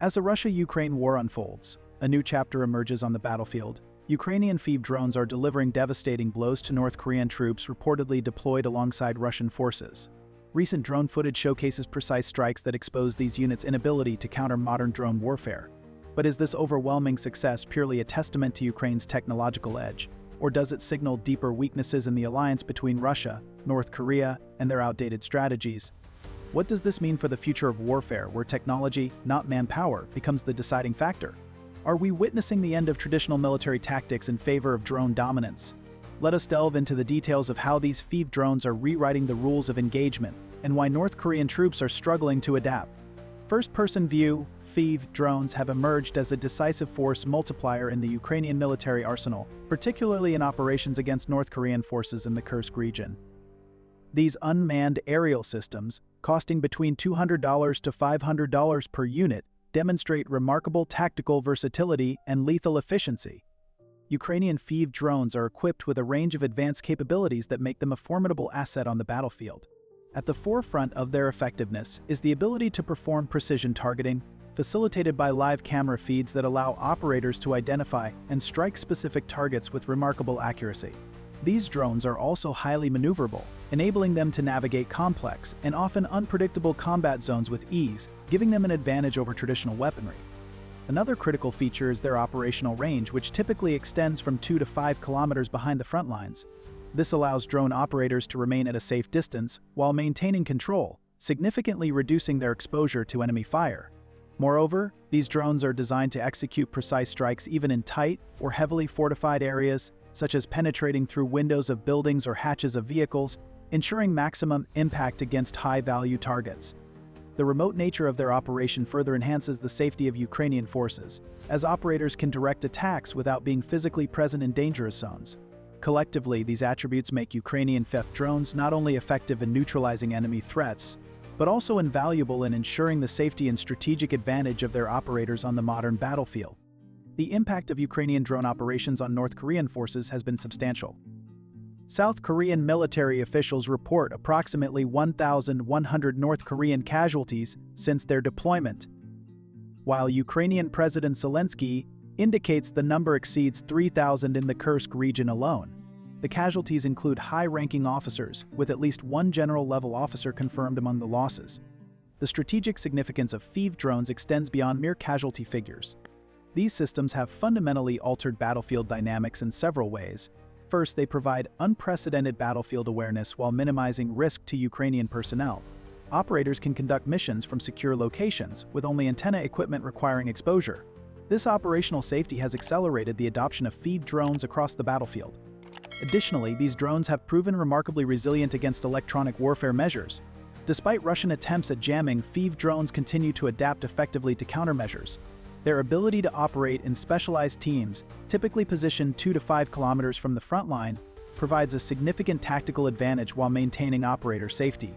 As the Russia-Ukraine war unfolds, a new chapter emerges on the battlefield. Ukrainian FPV drones are delivering devastating blows to North Korean troops reportedly deployed alongside Russian forces. Recent drone footage showcases precise strikes that expose these units' inability to counter modern drone warfare. But is this overwhelming success purely a testament to Ukraine's technological edge, or does it signal deeper weaknesses in the alliance between Russia, North Korea, and their outdated strategies? What does this mean for the future of warfare, where technology, not manpower, becomes the deciding factor? Are we witnessing the end of traditional military tactics in favor of drone dominance? Let us delve into the details of how these FPV drones are rewriting the rules of engagement and why North Korean troops are struggling to adapt. First-person view FPV drones have emerged as a decisive force multiplier in the Ukrainian military arsenal, particularly in operations against North Korean forces in the Kursk region. These unmanned aerial systems, costing between $200 to $500 per unit, demonstrate remarkable tactical versatility and lethal efficiency. Ukrainian FPV drones are equipped with a range of advanced capabilities that make them a formidable asset on the battlefield. At the forefront of their effectiveness is the ability to perform precision targeting, facilitated by live camera feeds that allow operators to identify and strike specific targets with remarkable accuracy. These drones are also highly maneuverable, enabling them to navigate complex and often unpredictable combat zones with ease, giving them an advantage over traditional weaponry. Another critical feature is their operational range, which typically extends from 2 to 5 kilometers behind the front lines. This allows drone operators to remain at a safe distance while maintaining control, significantly reducing their exposure to enemy fire. Moreover, these drones are designed to execute precise strikes even in tight or heavily fortified areas, such as penetrating through windows of buildings or hatches of vehicles, ensuring maximum impact against high-value targets. The remote nature of their operation further enhances the safety of Ukrainian forces, as operators can direct attacks without being physically present in dangerous zones. Collectively, these attributes make Ukrainian FPV drones not only effective in neutralizing enemy threats, but also invaluable in ensuring the safety and strategic advantage of their operators on the modern battlefield. The impact of Ukrainian drone operations on North Korean forces has been substantial. South Korean military officials report approximately 1,100 North Korean casualties since their deployment, while Ukrainian President Zelensky indicates the number exceeds 3,000 in the Kursk region alone. The casualties include high-ranking officers, with at least one general-level officer confirmed among the losses. The strategic significance of FPV drones extends beyond mere casualty figures. These systems have fundamentally altered battlefield dynamics in several ways. First, they provide unprecedented battlefield awareness while minimizing risk to Ukrainian personnel. Operators can conduct missions from secure locations, with only antenna equipment requiring exposure. This operational safety has accelerated the adoption of FPV drones across the battlefield. Additionally, these drones have proven remarkably resilient against electronic warfare measures. Despite Russian attempts at jamming, FPV drones continue to adapt effectively to countermeasures. Their ability to operate in specialized teams, typically positioned 2 to 5 kilometers from the front line, provides a significant tactical advantage while maintaining operator safety.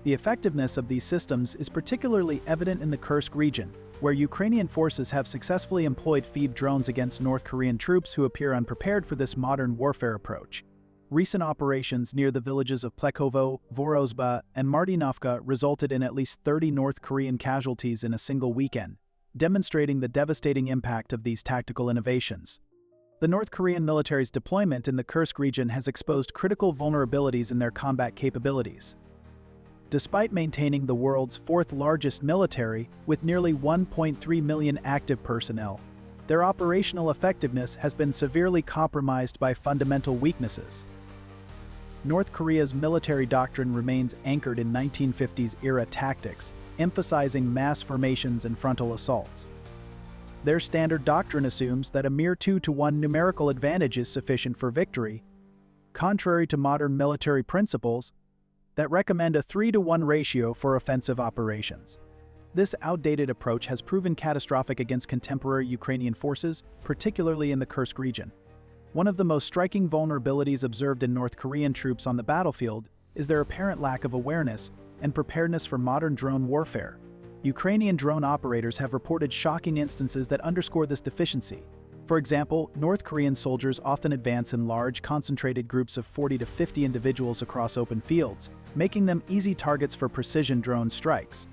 The effectiveness of these systems is particularly evident in the Kursk region, where Ukrainian forces have successfully employed FPV drones against North Korean troops who appear unprepared for this modern warfare approach. Recent operations near the villages of Plekhovo, Vorozhba, and Martinovka resulted in at least 30 North Korean casualties in a single weekend, demonstrating the devastating impact of these tactical innovations. The North Korean military's deployment in the Kursk region has exposed critical vulnerabilities in their combat capabilities. Despite maintaining the world's fourth-largest military with nearly 1.3 million active personnel, their operational effectiveness has been severely compromised by fundamental weaknesses. North Korea's military doctrine remains anchored in 1950s-era tactics, emphasizing mass formations and frontal assaults. Their standard doctrine assumes that a mere 2-to-1 numerical advantage is sufficient for victory, contrary to modern military principles that recommend a 3-to-1 ratio for offensive operations. This outdated approach has proven catastrophic against contemporary Ukrainian forces, particularly in the Kursk region. One of the most striking vulnerabilities observed in North Korean troops on the battlefield is their apparent lack of awareness and preparedness for modern drone warfare. Ukrainian drone operators have reported shocking instances that underscore this deficiency. For example, North Korean soldiers often advance in large, concentrated groups of 40 to 50 individuals across open fields, making them easy targets for precision drone strikes.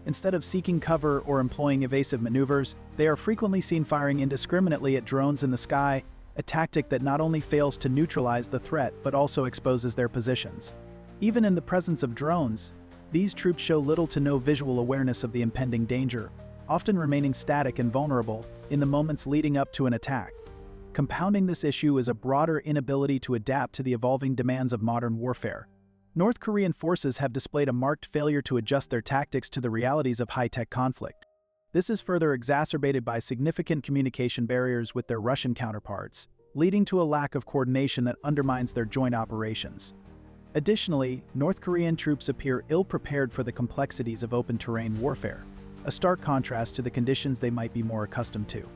Instead of seeking cover or employing evasive maneuvers, they are frequently seen firing indiscriminately at drones in the sky, a tactic that not only fails to neutralize the threat but also exposes their positions. Even in the presence of drones, these troops show little to no visual awareness of the impending danger, often remaining static and vulnerable in the moments leading up to an attack. Compounding this issue is a broader inability to adapt to the evolving demands of modern warfare. North Korean forces have displayed a marked failure to adjust their tactics to the realities of high-tech conflict. This is further exacerbated by significant communication barriers with their Russian counterparts, leading to a lack of coordination that undermines their joint operations. Additionally, North Korean troops appear ill-prepared for the complexities of open-terrain warfare, a stark contrast to the conditions they might be more accustomed to.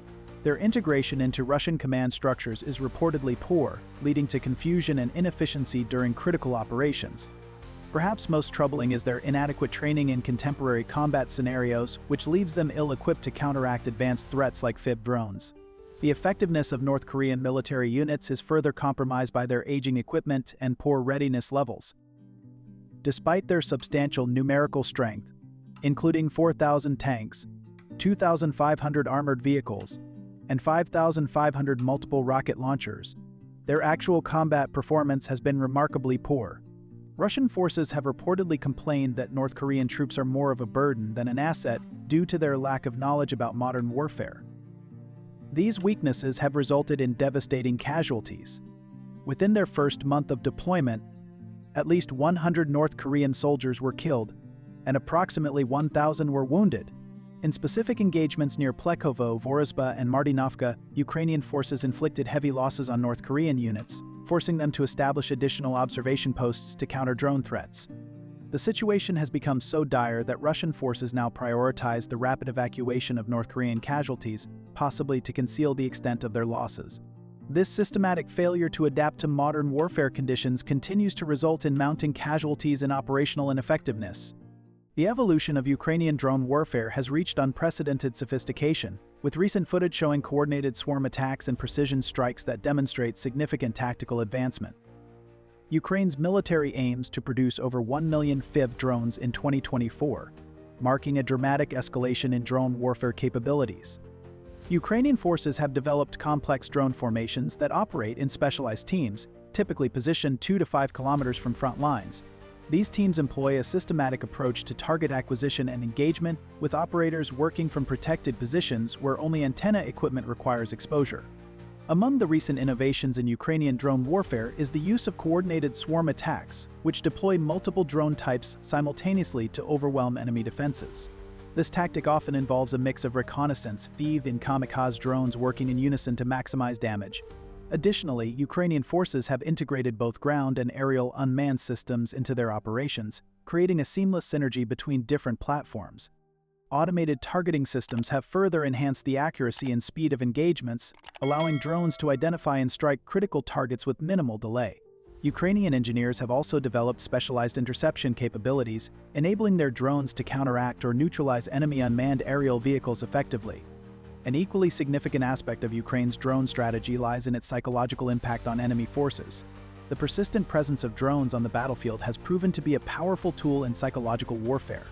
Their integration into Russian command structures is reportedly poor, leading to confusion and inefficiency during critical operations. Perhaps most troubling is their inadequate training in contemporary combat scenarios, which leaves them ill-equipped to counteract advanced threats like FPV drones. The effectiveness of North Korean military units is further compromised by their aging equipment and poor readiness levels. Despite their substantial numerical strength, including 4,000 tanks, 2,500 armored vehicles, and 5,500 multiple rocket launchers, their actual combat performance has been remarkably poor. Russian forces have reportedly complained that North Korean troops are more of a burden than an asset due to their lack of knowledge about modern warfare. These weaknesses have resulted in devastating casualties. Within their first month of deployment, at least 100 North Korean soldiers were killed, and approximately 1,000 were wounded. In specific engagements near Plekhovo, Vorozhba, and Martinovka, Ukrainian forces inflicted heavy losses on North Korean units, forcing them to establish additional observation posts to counter drone threats. The situation has become so dire that Russian forces now prioritize the rapid evacuation of North Korean casualties, possibly to conceal the extent of their losses. This systematic failure to adapt to modern warfare conditions continues to result in mounting casualties and operational ineffectiveness. The evolution of Ukrainian drone warfare has reached unprecedented sophistication, with recent footage showing coordinated swarm attacks and precision strikes that demonstrate significant tactical advancement. Ukraine's military aims to produce over 1 million FPV drones in 2024, marking a dramatic escalation in drone warfare capabilities. Ukrainian forces have developed complex drone formations that operate in specialized teams, typically positioned 2 to 5 kilometers from front lines. These teams employ a systematic approach to target acquisition and engagement, with operators working from protected positions where only antenna equipment requires exposure. Among the recent innovations in Ukrainian drone warfare is the use of coordinated swarm attacks, which deploy multiple drone types simultaneously to overwhelm enemy defenses. This tactic often involves a mix of reconnaissance, FPV, and kamikaze drones working in unison to maximize damage. Additionally, Ukrainian forces have integrated both ground and aerial unmanned systems into their operations, creating a seamless synergy between different platforms. Automated targeting systems have further enhanced the accuracy and speed of engagements, allowing drones to identify and strike critical targets with minimal delay. Ukrainian engineers have also developed specialized interception capabilities, enabling their drones to counteract or neutralize enemy unmanned aerial vehicles effectively. An equally significant aspect of Ukraine's drone strategy lies in its psychological impact on enemy forces. The persistent presence of drones on the battlefield has proven to be a powerful tool in psychological warfare.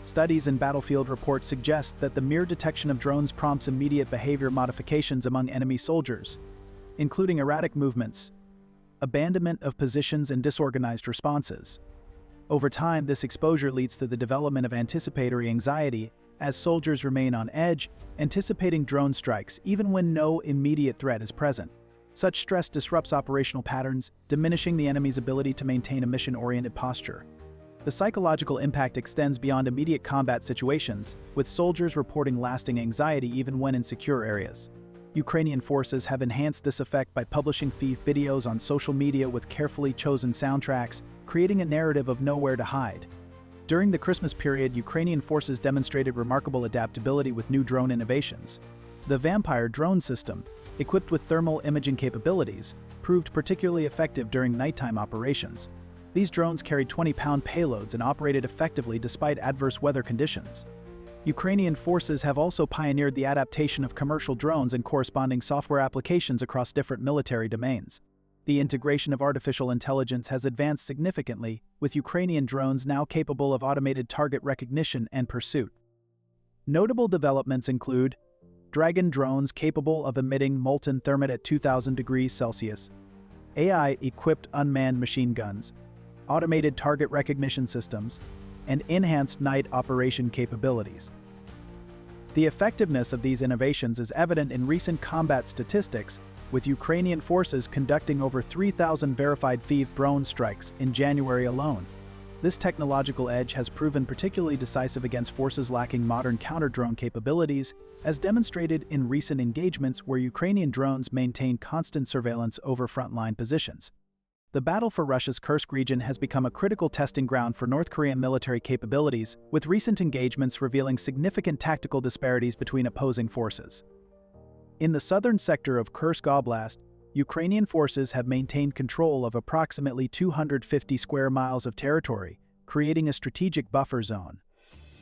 Studies and battlefield reports suggest that the mere detection of drones prompts immediate behavior modifications among enemy soldiers, including erratic movements, abandonment of positions, and disorganized responses. Over time, this exposure leads to the development of anticipatory anxiety, as soldiers remain on edge, anticipating drone strikes even when no immediate threat is present. Such stress disrupts operational patterns, diminishing the enemy's ability to maintain a mission-oriented posture. The psychological impact extends beyond immediate combat situations, with soldiers reporting lasting anxiety even when in secure areas. Ukrainian forces have enhanced this effect by publishing FPV videos on social media with carefully chosen soundtracks, creating a narrative of nowhere to hide. During the Christmas period, Ukrainian forces demonstrated remarkable adaptability with new drone innovations. The Vampire drone system, equipped with thermal imaging capabilities, proved particularly effective during nighttime operations. These drones carried 20-pound payloads and operated effectively despite adverse weather conditions. Ukrainian forces have also pioneered the adaptation of commercial drones and corresponding software applications across different military domains. The integration of artificial intelligence has advanced significantly, with Ukrainian drones now capable of automated target recognition and pursuit. Notable developments include Dragon drones capable of emitting molten thermite at 2000 degrees Celsius, AI-equipped unmanned machine guns, automated target recognition systems, and enhanced night operation capabilities. The effectiveness of these innovations is evident in recent combat statistics, with Ukrainian forces conducting over 3,000 verified FPV drone strikes in January alone. This technological edge has proven particularly decisive against forces lacking modern counter-drone capabilities, as demonstrated in recent engagements where Ukrainian drones maintain constant surveillance over frontline positions. The battle for Russia's Kursk region has become a critical testing ground for North Korean military capabilities, with recent engagements revealing significant tactical disparities between opposing forces. In the southern sector of Kursk Oblast, Ukrainian forces have maintained control of approximately 250 square miles of territory, creating a strategic buffer zone.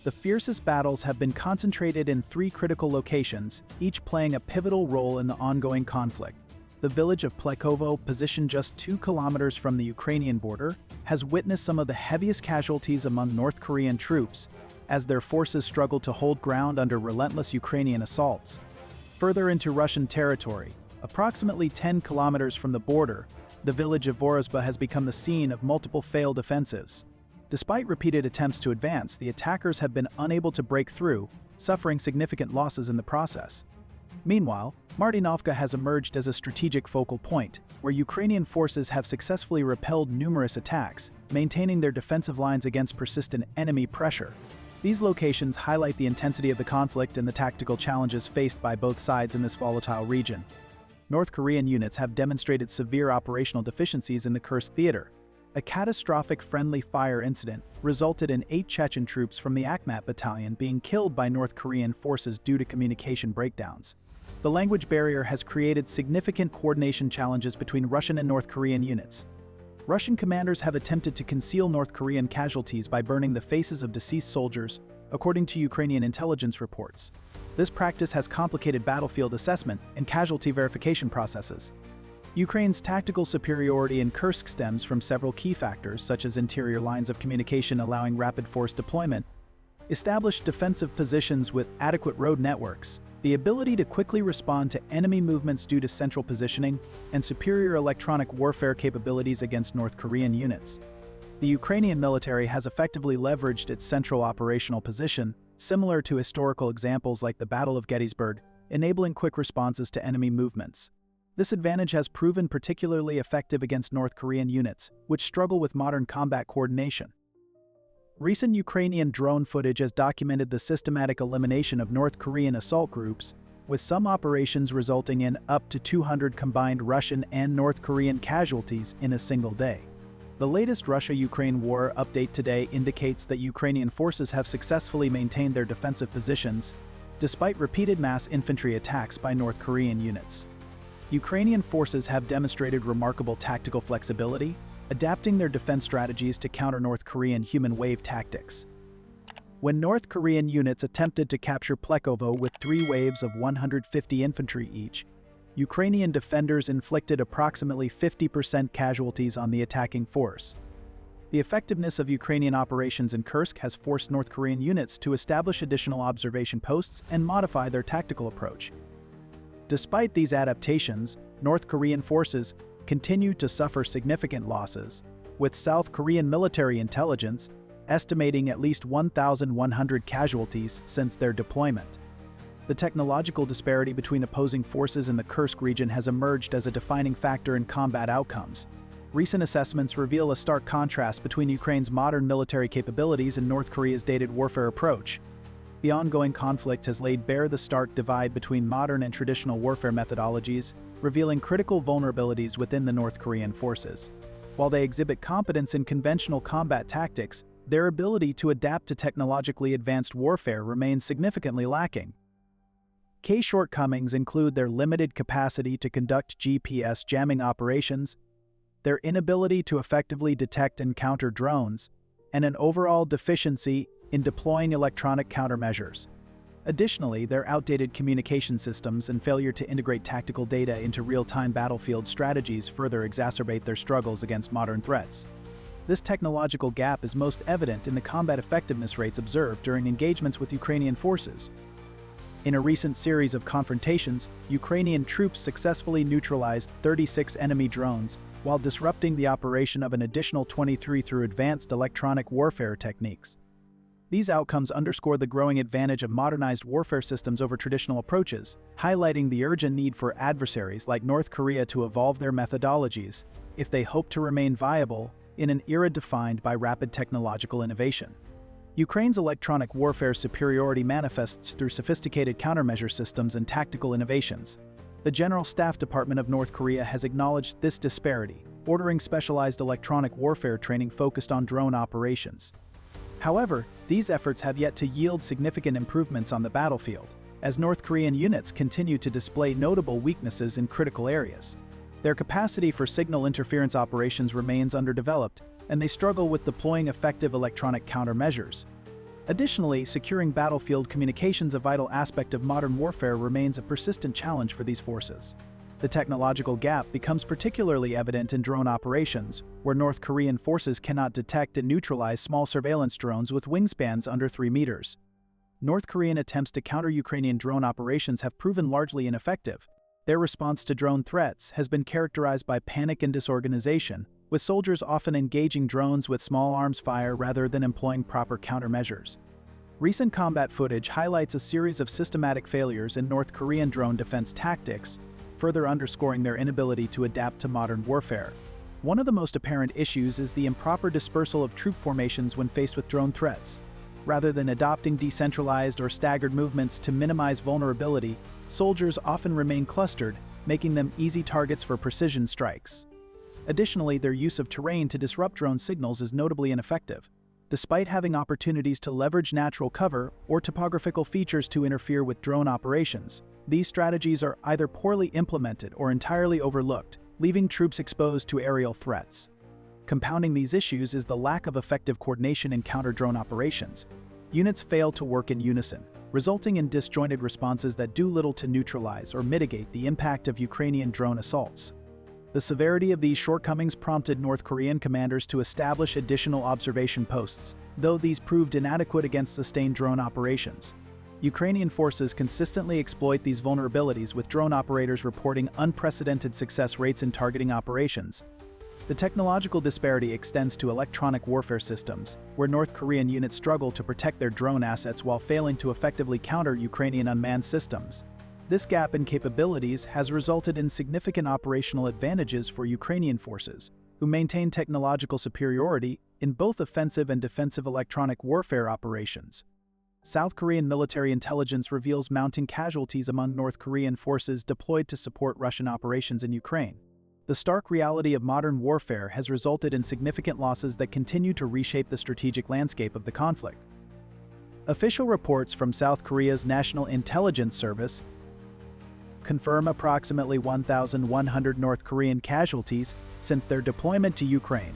The fiercest battles have been concentrated in 3 critical locations, each playing a pivotal role in the ongoing conflict. The village of Plekovo, positioned just 2 kilometers from the Ukrainian border, has witnessed some of the heaviest casualties among North Korean troops, as their forces struggle to hold ground under relentless Ukrainian assaults. Further into Russian territory, approximately 10 kilometers from the border, the village of Vorozhba has become the scene of multiple failed offensives. Despite repeated attempts to advance, the attackers have been unable to break through, suffering significant losses in the process. Meanwhile, Martinovka has emerged as a strategic focal point, where Ukrainian forces have successfully repelled numerous attacks, maintaining their defensive lines against persistent enemy pressure. These locations highlight the intensity of the conflict and the tactical challenges faced by both sides in this volatile region. North Korean units have demonstrated severe operational deficiencies in the Kursk theater. A catastrophic friendly fire incident resulted in 8 Chechen troops from the Akhmat battalion being killed by North Korean forces due to communication breakdowns. The language barrier has created significant coordination challenges between Russian and North Korean units. Russian commanders have attempted to conceal North Korean casualties by burning the faces of deceased soldiers, according to Ukrainian intelligence reports. This practice has complicated battlefield assessment and casualty verification processes. Ukraine's tactical superiority in Kursk stems from several key factors, such as interior lines of communication allowing rapid force deployment, established defensive positions with adequate road networks, the ability to quickly respond to enemy movements due to central positioning, and superior electronic warfare capabilities against North Korean units. The Ukrainian military has effectively leveraged its central operational position, similar to historical examples like the Battle of Gettysburg, enabling quick responses to enemy movements. This advantage has proven particularly effective against North Korean units, which struggle with modern combat coordination. Recent Ukrainian drone footage has documented the systematic elimination of North Korean assault groups, with some operations resulting in up to 200 combined Russian and North Korean casualties in a single day. The latest Russia-Ukraine war update today indicates that Ukrainian forces have successfully maintained their defensive positions, despite repeated mass infantry attacks by North Korean units. Ukrainian forces have demonstrated remarkable tactical flexibility, adapting their defense strategies to counter North Korean human wave tactics. When North Korean units attempted to capture Plekovo with 3 waves of 150 infantry each, Ukrainian defenders inflicted approximately 50% casualties on the attacking force. The effectiveness of Ukrainian operations in Kursk has forced North Korean units to establish additional observation posts and modify their tactical approach. Despite these adaptations, North Korean forces continue to suffer significant losses, with South Korean military intelligence estimating at least 1,100 casualties since their deployment. The technological disparity between opposing forces in the Kursk region has emerged as a defining factor in combat outcomes. Recent assessments reveal a stark contrast between Ukraine's modern military capabilities and North Korea's dated warfare approach. The ongoing conflict has laid bare the stark divide between modern and traditional warfare methodologies, revealing critical vulnerabilities within the North Korean forces. While they exhibit competence in conventional combat tactics, their ability to adapt to technologically advanced warfare remains significantly lacking. Key shortcomings include their limited capacity to conduct GPS jamming operations, their inability to effectively detect and counter drones, and an overall deficiency in deploying electronic countermeasures. Additionally, their outdated communication systems and failure to integrate tactical data into real-time battlefield strategies further exacerbate their struggles against modern threats. This technological gap is most evident in the combat effectiveness rates observed during engagements with Ukrainian forces. In a recent series of confrontations, Ukrainian troops successfully neutralized 36 enemy drones, while disrupting the operation of an additional 23 through advanced electronic warfare techniques. These outcomes underscore the growing advantage of modernized warfare systems over traditional approaches, highlighting the urgent need for adversaries like North Korea to evolve their methodologies if they hope to remain viable in an era defined by rapid technological innovation. Ukraine's electronic warfare superiority manifests through sophisticated countermeasure systems and tactical innovations. The General Staff Department of North Korea has acknowledged this disparity, ordering specialized electronic warfare training focused on drone operations. However, these efforts have yet to yield significant improvements on the battlefield, as North Korean units continue to display notable weaknesses in critical areas. Their capacity for signal interference operations remains underdeveloped, and they struggle with deploying effective electronic countermeasures. Additionally, securing battlefield communications, a vital aspect of modern warfare, remains a persistent challenge for these forces. The technological gap becomes particularly evident in drone operations, where North Korean forces cannot detect and neutralize small surveillance drones with wingspans under 3 meters. North Korean attempts to counter Ukrainian drone operations have proven largely ineffective. Their response to drone threats has been characterized by panic and disorganization, with soldiers often engaging drones with small arms fire rather than employing proper countermeasures. Recent combat footage highlights a series of systematic failures in North Korean drone defense tactics, further underscoring their inability to adapt to modern warfare. One of the most apparent issues is the improper dispersal of troop formations when faced with drone threats. Rather than adopting decentralized or staggered movements to minimize vulnerability, soldiers often remain clustered, making them easy targets for precision strikes. Additionally, their use of terrain to disrupt drone signals is notably ineffective. Despite having opportunities to leverage natural cover or topographical features to interfere with drone operations, these strategies are either poorly implemented or entirely overlooked, leaving troops exposed to aerial threats. Compounding these issues is the lack of effective coordination in counter-drone operations. Units fail to work in unison, resulting in disjointed responses that do little to neutralize or mitigate the impact of Ukrainian drone assaults. The severity of these shortcomings prompted North Korean commanders to establish additional observation posts, though these proved inadequate against sustained drone operations. Ukrainian forces consistently exploit these vulnerabilities, with drone operators reporting unprecedented success rates in targeting operations. The technological disparity extends to electronic warfare systems, where North Korean units struggle to protect their drone assets while failing to effectively counter Ukrainian unmanned systems. This gap in capabilities has resulted in significant operational advantages for Ukrainian forces, who maintain technological superiority in both offensive and defensive electronic warfare operations. South Korean military intelligence reveals mounting casualties among North Korean forces deployed to support Russian operations in Ukraine. The stark reality of modern warfare has resulted in significant losses that continue to reshape the strategic landscape of the conflict. Official reports from South Korea's National Intelligence Service confirm approximately 1,100 North Korean casualties since their deployment to Ukraine.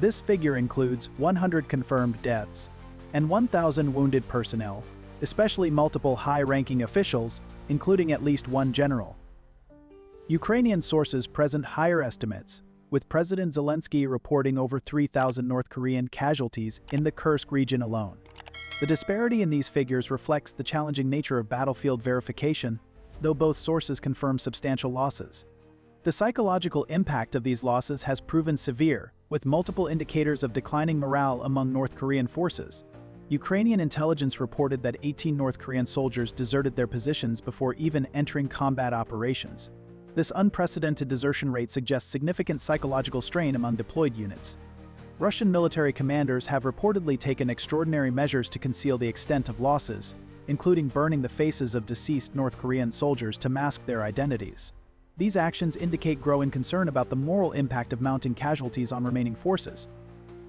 This figure includes 100 confirmed deaths and 1,000 wounded personnel, especially multiple high-ranking officials, including at least one general. Ukrainian sources present higher estimates, with President Zelensky reporting over 3,000 North Korean casualties in the Kursk region alone. The disparity in these figures reflects the challenging nature of battlefield verification, though both sources confirm substantial losses. The psychological impact of these losses has proven severe, with multiple indicators of declining morale among North Korean forces. Ukrainian intelligence reported that 18 North Korean soldiers deserted their positions before even entering combat operations. This unprecedented desertion rate suggests significant psychological strain among deployed units. Russian military commanders have reportedly taken extraordinary measures to conceal the extent of losses, including burning the faces of deceased North Korean soldiers to mask their identities. These actions indicate growing concern about the moral impact of mounting casualties on remaining forces.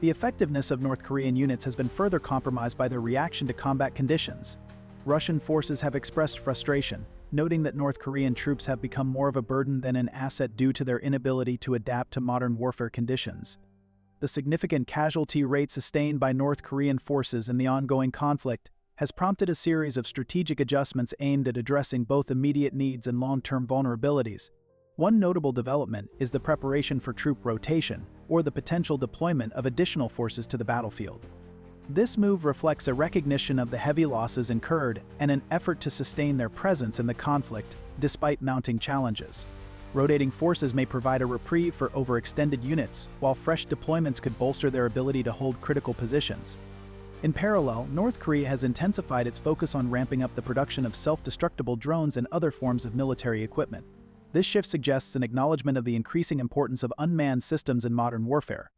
The effectiveness of North Korean units has been further compromised by their reaction to combat conditions. Russian forces have expressed frustration, noting that North Korean troops have become more of a burden than an asset due to their inability to adapt to modern warfare conditions. The significant casualty rate sustained by North Korean forces in the ongoing conflict has prompted a series of strategic adjustments aimed at addressing both immediate needs and long-term vulnerabilities. One notable development is the preparation for troop rotation, or the potential deployment of additional forces to the battlefield. This move reflects a recognition of the heavy losses incurred and an effort to sustain their presence in the conflict despite mounting challenges. Rotating forces may provide a reprieve for overextended units, while fresh deployments could bolster their ability to hold critical positions. In parallel, North Korea has intensified its focus on ramping up the production of self-destructible drones and other forms of military equipment. This shift suggests an acknowledgement of the increasing importance of unmanned systems in modern warfare.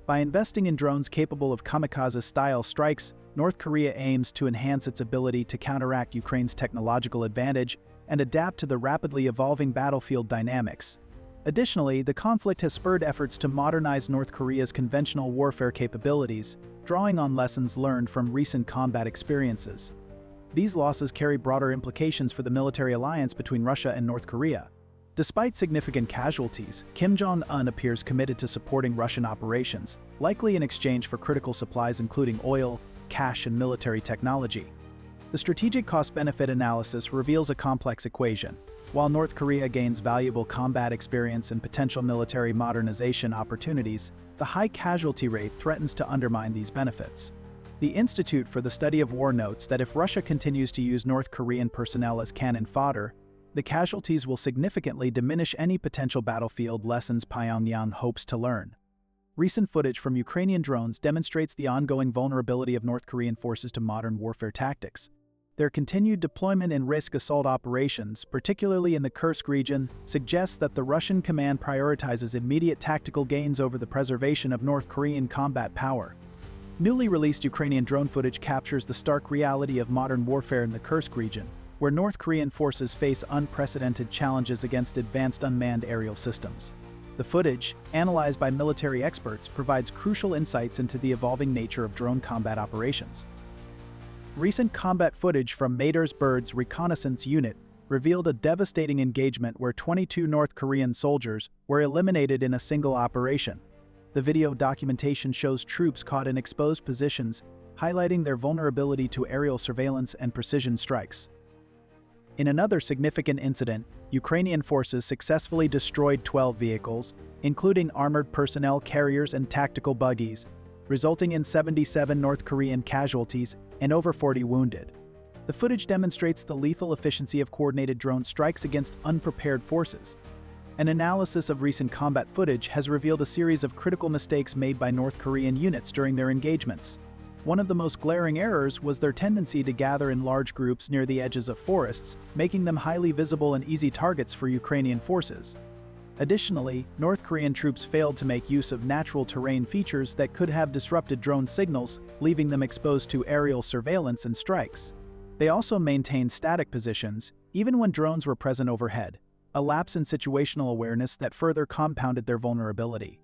By investing in drones capable of kamikaze-style strikes, North Korea aims to enhance its ability to counteract Ukraine's technological advantage and adapt to the rapidly evolving battlefield dynamics. Additionally, the conflict has spurred efforts to modernize North Korea's conventional warfare capabilities, drawing on lessons learned from recent combat experiences. These losses carry broader implications for the military alliance between Russia and North Korea. Despite significant casualties, Kim Jong-un appears committed to supporting Russian operations, likely in exchange for critical supplies including oil, cash, and military technology. The strategic cost-benefit analysis reveals a complex equation. While North Korea gains valuable combat experience and potential military modernization opportunities, the high casualty rate threatens to undermine these benefits. The Institute for the Study of War notes that if Russia continues to use North Korean personnel as cannon fodder, the casualties will significantly diminish any potential battlefield lessons Pyongyang hopes to learn. Recent footage from Ukrainian drones demonstrates the ongoing vulnerability of North Korean forces to modern warfare tactics. Their continued deployment in risk assault operations, particularly in the Kursk region, suggests that the Russian command prioritizes immediate tactical gains over the preservation of North Korean combat power. Newly released Ukrainian drone footage captures the stark reality of modern warfare in the Kursk region, where North Korean forces face unprecedented challenges against advanced unmanned aerial systems. The footage, analyzed by military experts, provides crucial insights into the evolving nature of drone combat operations. Recent combat footage from Bird's reconnaissance unit revealed a devastating engagement where 22 North Korean soldiers were eliminated in a single operation. The video documentation shows troops caught in exposed positions, highlighting their vulnerability to aerial surveillance and precision strikes. In another significant incident, Ukrainian forces successfully destroyed 12 vehicles, including armored personnel carriers and tactical buggies, resulting in 77 North Korean casualties and over 40 wounded. The footage demonstrates the lethal efficiency of coordinated drone strikes against unprepared forces. An analysis of recent combat footage has revealed a series of critical mistakes made by North Korean units during their engagements. One of the most glaring errors was their tendency to gather in large groups near the edges of forests, making them highly visible and easy targets for Ukrainian forces. Additionally, North Korean troops failed to make use of natural terrain features that could have disrupted drone signals, leaving them exposed to aerial surveillance and strikes. They also maintained static positions, even when drones were present overhead, a lapse in situational awareness that further compounded their vulnerability.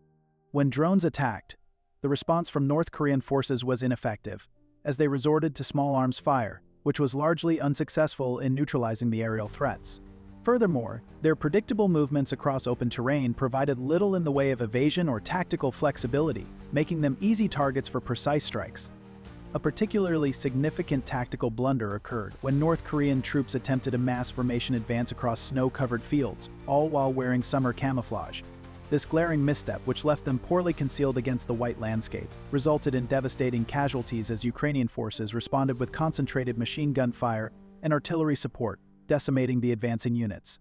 When drones attacked, the response from North Korean forces was ineffective, as they resorted to small arms fire, which was largely unsuccessful in neutralizing the aerial threats. Furthermore, their predictable movements across open terrain provided little in the way of evasion or tactical flexibility, making them easy targets for precise strikes. A particularly significant tactical blunder occurred when North Korean troops attempted a mass formation advance across snow-covered fields, all while wearing summer camouflage. This glaring misstep, which left them poorly concealed against the white landscape, resulted in devastating casualties as Ukrainian forces responded with concentrated machine gun fire and artillery support, decimating the advancing units.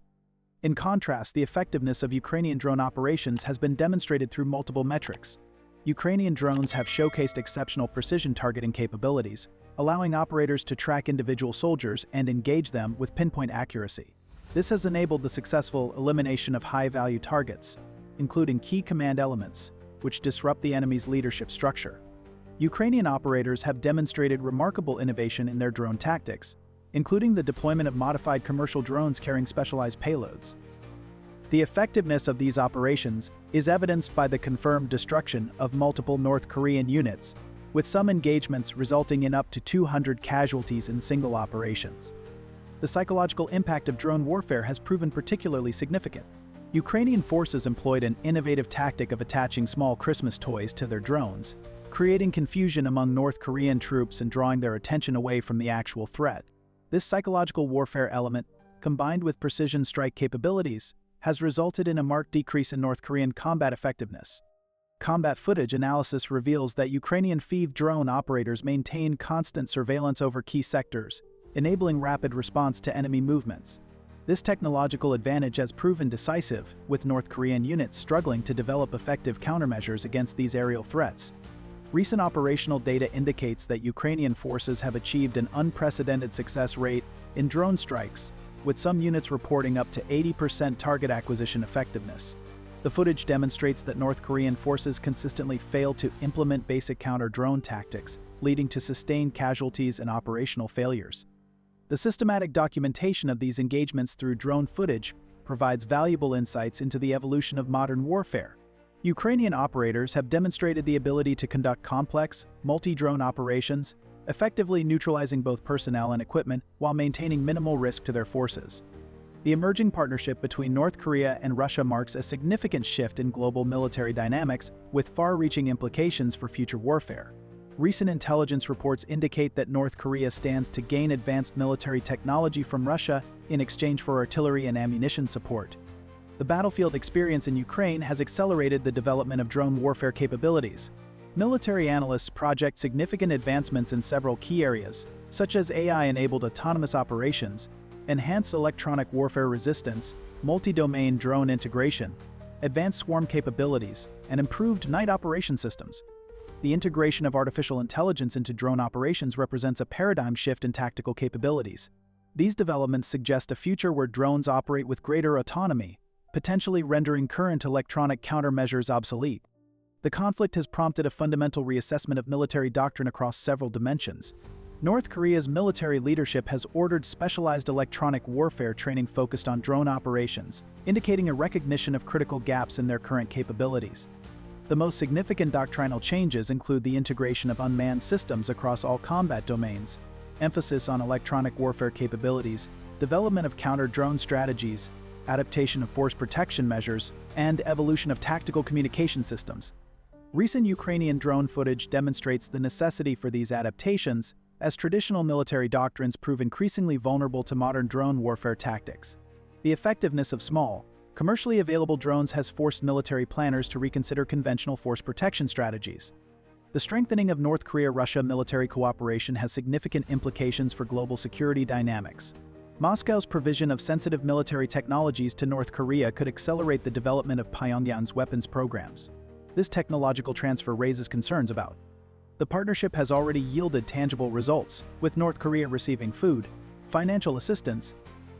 In contrast, the effectiveness of Ukrainian drone operations has been demonstrated through multiple metrics. Ukrainian drones have showcased exceptional precision targeting capabilities, allowing operators to track individual soldiers and engage them with pinpoint accuracy. This has enabled the successful elimination of high-value targets, including key command elements, which disrupt the enemy's leadership structure. Ukrainian operators have demonstrated remarkable innovation in their drone tactics, including the deployment of modified commercial drones carrying specialized payloads. The effectiveness of these operations is evidenced by the confirmed destruction of multiple North Korean units, with some engagements resulting in up to 200 casualties in single operations. The psychological impact of drone warfare has proven particularly significant. Ukrainian forces employed an innovative tactic of attaching small Christmas toys to their drones, creating confusion among North Korean troops and drawing their attention away from the actual threat. This psychological warfare element, combined with precision strike capabilities, has resulted in a marked decrease in North Korean combat effectiveness. Combat footage analysis reveals that Ukrainian FPV drone operators maintain constant surveillance over key sectors, enabling rapid response to enemy movements. This technological advantage has proven decisive, with North Korean units struggling to develop effective countermeasures against these aerial threats. Recent operational data indicates that Ukrainian forces have achieved an unprecedented success rate in drone strikes, with some units reporting up to 80% target acquisition effectiveness. The footage demonstrates that North Korean forces consistently fail to implement basic counter-drone tactics, leading to sustained casualties and operational failures. The systematic documentation of these engagements through drone footage provides valuable insights into the evolution of modern warfare. Ukrainian operators have demonstrated the ability to conduct complex, multi-drone operations, effectively neutralizing both personnel and equipment while maintaining minimal risk to their forces. The emerging partnership between North Korea and Russia marks a significant shift in global military dynamics with far-reaching implications for future warfare. Recent intelligence reports indicate that North Korea stands to gain advanced military technology from Russia in exchange for artillery and ammunition support. The battlefield experience in Ukraine has accelerated the development of drone warfare capabilities. Military analysts project significant advancements in several key areas, such as AI-enabled autonomous operations, enhanced electronic warfare resistance, multi-domain drone integration, advanced swarm capabilities, and improved night operation systems. The integration of artificial intelligence into drone operations represents a paradigm shift in tactical capabilities. These developments suggest a future where drones operate with greater autonomy, potentially rendering current electronic countermeasures obsolete. The conflict has prompted a fundamental reassessment of military doctrine across several dimensions. North Korea's military leadership has ordered specialized electronic warfare training focused on drone operations, indicating a recognition of critical gaps in their current capabilities. The most significant doctrinal changes include the integration of unmanned systems across all combat domains, emphasis on electronic warfare capabilities, development of counter-drone strategies, adaptation of force protection measures, and evolution of tactical communication systems. Recent Ukrainian drone footage demonstrates the necessity for these adaptations, as traditional military doctrines prove increasingly vulnerable to modern drone warfare tactics. The effectiveness of small, commercially available drones has forced military planners to reconsider conventional force protection strategies. The strengthening of North Korea-Russia military cooperation has significant implications for global security dynamics. Moscow's provision of sensitive military technologies to North Korea could accelerate the development of Pyongyang's weapons programs. This technological transfer raises concerns about. The partnership has already yielded tangible results, with North Korea receiving food, financial assistance,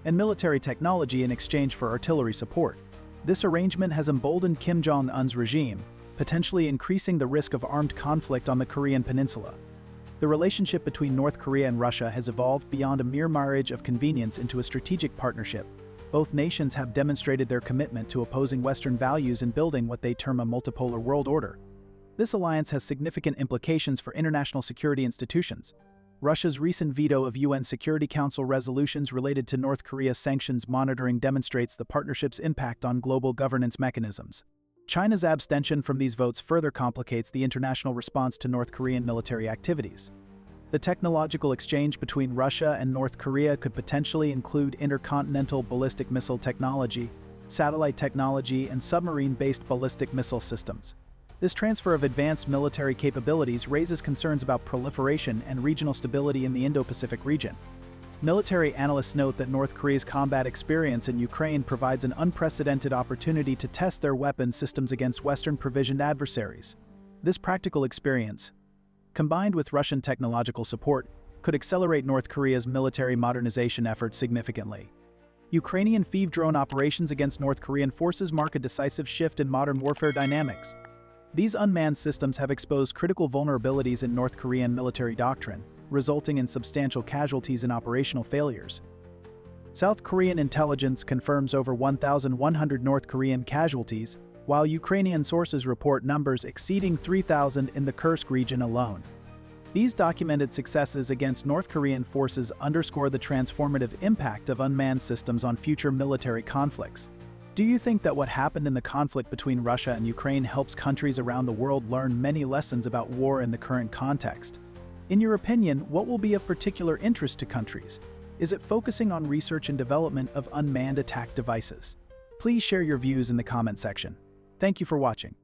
and military technology in exchange for artillery support. This arrangement has emboldened Kim Jong-un's regime, potentially increasing the risk of armed conflict on the Korean peninsula. The relationship between North Korea and Russia has evolved beyond a mere marriage of convenience into a strategic partnership. Both nations have demonstrated their commitment to opposing Western values and building what they term a multipolar world order. This alliance has significant implications for international security institutions. Russia's recent veto of UN Security Council resolutions related to North Korea sanctions monitoring demonstrates the partnership's impact on global governance mechanisms. China's abstention from these votes further complicates the international response to North Korean military activities. The technological exchange between Russia and North Korea could potentially include intercontinental ballistic missile technology, satellite technology, and submarine-based ballistic missile systems. This transfer of advanced military capabilities raises concerns about proliferation and regional stability in the Indo-Pacific region. Military analysts note that North Korea's combat experience in Ukraine provides an unprecedented opportunity to test their weapon systems against Western-provisioned adversaries. This practical experience, combined with Russian technological support, could accelerate North Korea's military modernization efforts significantly. Ukrainian FPV drone operations against North Korean forces mark a decisive shift in modern warfare dynamics. These unmanned systems have exposed critical vulnerabilities in North Korean military doctrine, resulting in substantial casualties and operational failures. South Korean intelligence confirms over 1,100 North Korean casualties, while Ukrainian sources report numbers exceeding 3,000 in the Kursk region alone. These documented successes against North Korean forces underscore the transformative impact of unmanned systems on future military conflicts. Do you think that what happened in the conflict between Russia and Ukraine helps countries around the world learn many lessons about war in the current context? In your opinion, what will be of particular interest to countries? Is it focusing on research and development of unmanned attack devices? Please share your views in the comment section. Thank you for watching.